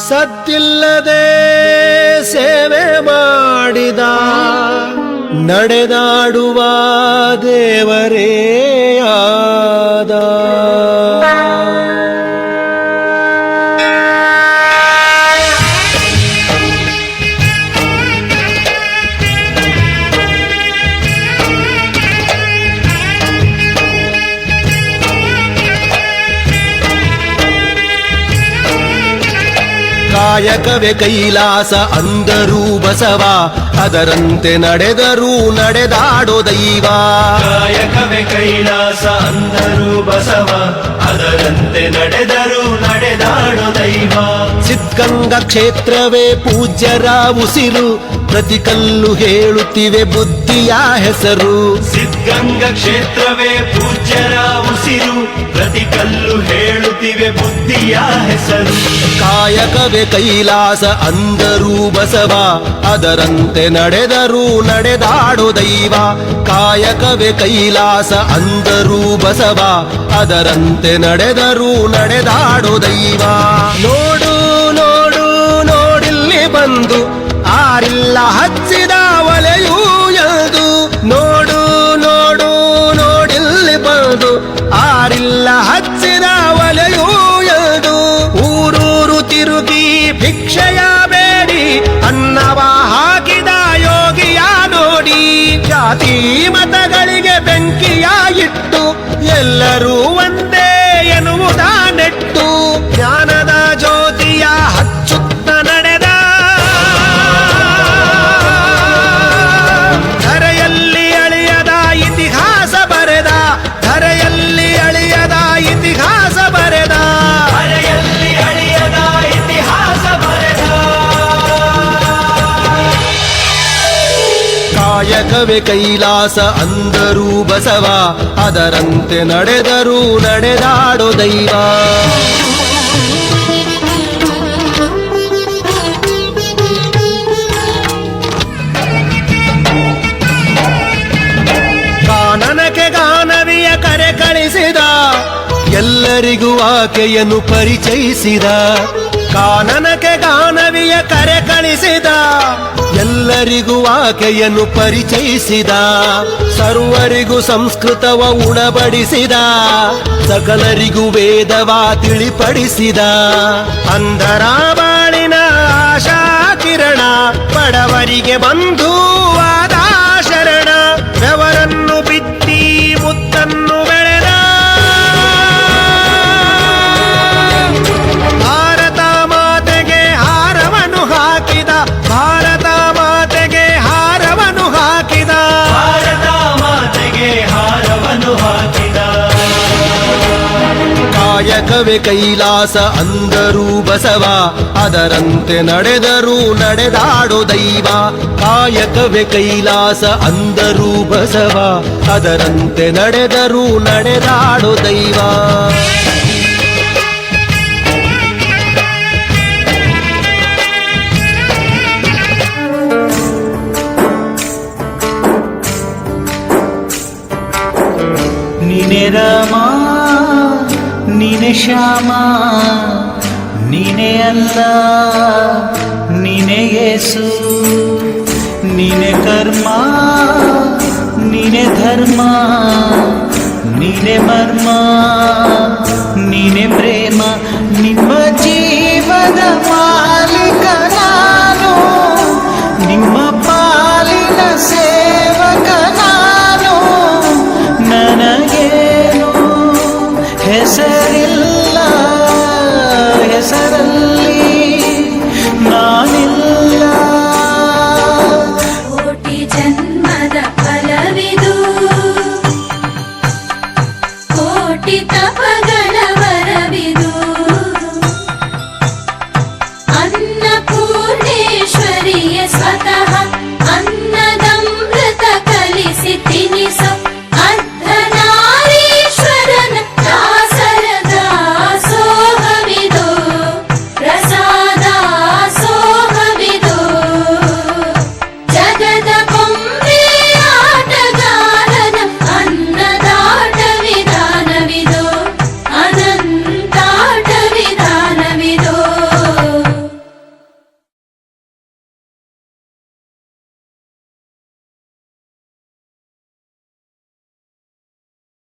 ಸದ್ದಿಲ್ಲದೆ ಸೇವೆ ಮಾಡಿದ ನಡೆದಾಡುವ ದೇವರೇ ಆದ. ಕಾಯಕವೇ ಕೈಲಾಸ ಅಂದರೂ ಬಸವ, ಅದರಂತೆ ನಡೆದರೂ ನಡೆದಾಡೋ ದೈವ. ಕಾಯಕವೇ ಕೈಲಾಸ ಅಂದರೂ ಬಸವ, ಅದರಂತೆ ನಡೆದರೂ ನಡೆದಾಡೋ ದೈವ. ಸಿದ್ಧಗಂಗಾ ಕ್ಷೇತ್ರವೇ ಪೂಜ್ಯರ ಉಸಿರು, ಪ್ರತಿ ಕಲ್ಲು ಹೇಳುತ್ತಿವೆ ಬುದ್ಧಿಯ ಹೆಸರು. ಸಿದ್ಧಗಂಗಾ ಕ್ಷೇತ್ರವೇ ಪೂಜ್ಯರ ಉಸಿರು, ಪ್ರತಿ ಕಲ್ಲು ಹೇಳುತ್ತಿವೆ ಬುದ್ಧಿಯ ಹೆಸರು. ಕಾಯಕವೇ ಕೈಲಾಸ ಅಂದರೂ ಬಸವ, ಅದರಂತೆ ನಡೆದರೂ ನಡೆದಾಡೋ ದೈವ. ಕಾಯಕವೇ ಕೈಲಾಸ ಅಂದರೂ ಬಸವ, ಅದರಂತೆ ನಡೆದರೂ ನಡೆದಾಡೋ ದೈವ. ನೋಡು ನೋಡು ನೋಡಿಲ್ಲಿ ಬಂದು ಆರಿಲ್ಲ ಹಚ್ಚಿದ ಒಲೆಯೂ ಎಲ್ದು. ನೋಡು ನೋಡು ನೋಡಿಲ್ಲಿ ಬಂದು ಆರಿಲ್ಲ ಹಚ್ಚಿದ ಒಲೆಯೂ ಎಲ್ದು. ಊರೂರು ತಿರುಗಿ ಭಿಕ್ಷೆಯ ಬೇಡಿ ಅನ್ನವ ಹಾಕಿದ ಯೋಗಿಯ ನೋಡಿ. ಜಾತಿ ಮತಗಳಿಗೆ ಬೆಂಕಿಯ ಇಟ್ಟು ಎಲ್ಲರೂ ಒಂದೇ ಎನ್ನುವುದ ನೆಟ್ಟು ಜ್ಞಾನದ ಜ್ಯೋತಿಯ ಹಚ್ಚುತ್ತ ನಡೆದ. ಧರೆಯಲ್ಲಿ ಅಳಿಯದ ಇತಿಹಾಸ ಬರೆದ, ಧರೆಯಲ್ಲಿ ಅಳಿಯದ ಇತಿಹಾಸ ಬರೆದ, ಧರೆಯಲ್ಲಿ ಅಳಿಯದ ಇತಿಹಾಸ ಬರೆದ. ಕಾಯಕವೇ ಕೈಲಾಸ ಅಂದರೂ ಬಸವ, ಅದರಂತೆ ನಡೆದರೂ ನಡೆದಾಡೋ ದೈವ. ಕಾನನಕ್ಕೆ ಗಾನವಿಯ ಕರೆ ಕಳಿಸಿದ, ಎಲ್ಲರಿಗೂ ಆಕೆಯನ್ನು ಪರಿಚಯಿಸಿದ. ಕಾನನಕ್ಕೆ ಗಾನವಿಯ ಕರೆ ಕಳಿಸಿದ, ಎಲ್ಲರಿಗೂ ಆಕೆಯನ್ನು ಪರಿಚಯಿಸಿದ. ಸರ್ವರಿಗೂ ಸಂಸ್ಕೃತವ ಉಣಬಡಿಸಿದ, ಸಕಲರಿಗೂ ವೇದವ ತಿಳಿಪಡಿಸಿದ. ಅಂಧರ ಬಾಳಿನ ಆಶಾ ಕಿರಣ, ಬಡವರಿಗೆ ಬಂಧುವಾದ ಶರಣ. ಬೆವರನ್ನು ಬಿತ್ತಿ ಮುತ್ತನ್ನು ಬೆಳೆದ, ಭಾರತ ಮಾತೆಗೆ ಹಾರವನ್ನು ಹಾಕಿದ. ಭಾರತ ಮಾತೆಗೆ ಹಾರವನ್ನು ಹಾಕಿದ. ಭಾರತ ಮಾತೆಗೆ ಹಾರವನ್ನು ಹಾಕಿದ. ಕಾಯಕವೇ ಕೈಲಾಸ ಅಂದರೂ ಬಸವ, ಅದರಂತೆ ನಡೆದರೂ ನಡೆದಾಡೋ ದೈವ. ಕಾಯಕವೇ ಕೈಲಾಸ ಅಂದರೂ ಬಸವ, ಅದರಂತೆ ನಡೆದರೂ ನಡೆದಾಡೋ ದೈವ. ನೀನೆ ರಾಮ ನೀನೆ ಶ್ಯಾಮ, ನೀನೆ ಅಲ್ಲ ನೀನೆ ಯೇಸು. ನೀನೆ ಕರ್ಮ ನೀನೆ ಧರ್ಮ, ನೀನೆ ಮರ್ಮ ನೀನೆ ಪ್ರೇಮ. ನಿಮ್ಮ ಜೀವದ ಮಾಲೀಕ ನಾನು, ನಿಮ್ಮ ಪಾಲಿನ ಸೇವಕ ನಾನು. ನನಗೇನು ಹೆಸರಿಲ್ಲ, ಹೆಸರಲ್ಲಿ ನಾನಿಲ್ಲ. ಕೋಟಿ ಜನ್ಮದ ಫಲವಿದು, ಕೋಟಿ ತಪ